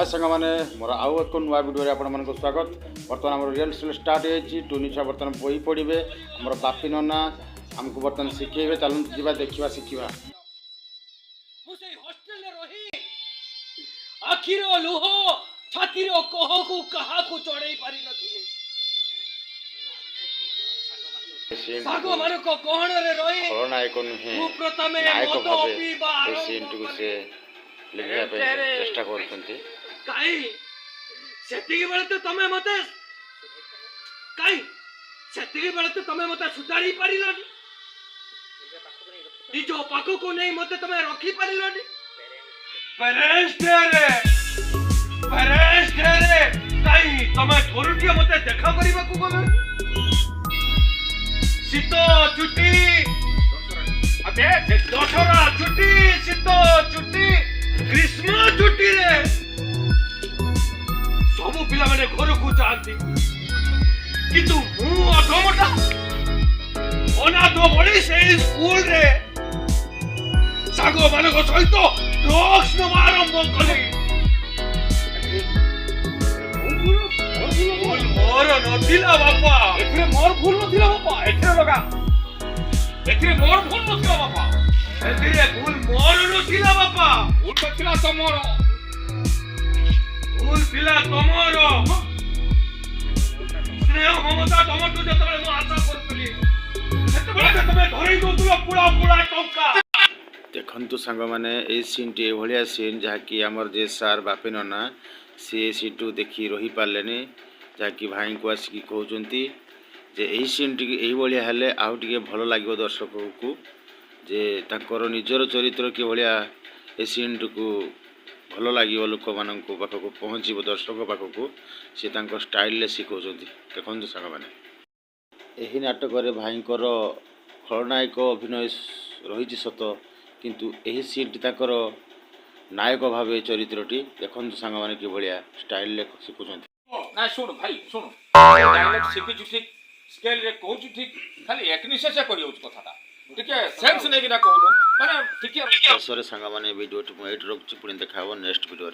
हाय सांग मैंने मोर आउ एक नुआ वीडियो आपण स्वागत। बर्तमान आम रियल स्टोरी स्टार्ट हो टुनी छुआ बर्तमान बही पढ़े आम बापी नना आमको बर्तमान शिखेबे। चलते जीवा देखा शिखा। आखिर लुह छातिर कह को कहा को चढ़ई पारि नथिले सागो मन को कोहण रे रही खलनायक नुहे तू प्रथमे नायक मत भावे पीबा ए सीन को से लिखिया पे चेष्टा करथंती। काई सेतिके बेले तो तमे मते काई सेतिके बेले तो तमे मते सुधारी पारिलोनी निजो पाखो को नहीं मते तमे रखी पारिलोनी पेरेंट्स रे काई तमे थोरुटिया मते देखा करिबा को गले शीत छुट्टी अबे दशहरा छुट्टी शीत छुट्टी ग्रीष्म छुट्टी रे सब पिला माने घर को जाती किंतु मु अधमटा अनाथ बड़ी से स्कूल रे सागो मान को सहित ड्रग्स न आरंभ कली मोर नथिला बापा एथरे मोर भूल नथिला बापा एथरे लगा एथरे मोर भूल नथिला बापा एथरे भूल मोर नथिला बापा भूल नथिला तमोर भूल पिला तमोर स्नेह ममता तमटु जतबे मु आशा करतली सेतबे तमे धरै दोतुला पुड़ा पुड़ा टंका। देखंतु सांग माने ए सीन टी भलिया सीन जहाँकि आमर जे सार बापी नना सी सीटू देखी रही पार्लेनी जहाँकि भाई को आसिक कहते जे यही सीन टी यही भाया हेले आउ टे भल लगे दर्शक को जे तांकर निजर चरित्र कि भाया ए सीन को भल लगे लोक मान पाखक पहुँच दर्शक पाखक सी स्टाइल शिखौं। देखो सांग मैंने यही नाटक भाई खलनायक अभिनय रही सत किंतु यही सीन टी नायक भाव चरित्रटी देखो सांग मैंने कि भाया स्टाइल शिखुं। ना शुण भाई शुण डायलॉग शिखिछु ठीक स्केल रे कहूछु ठीक खाली एक निशेष करियो कथाटा ठीक है सेंस नै कि ना कहनु माने ठीक है। शेष सांग मैंने वीडियो एट रोक पुणी देखा नेक्स्ट वीडियो।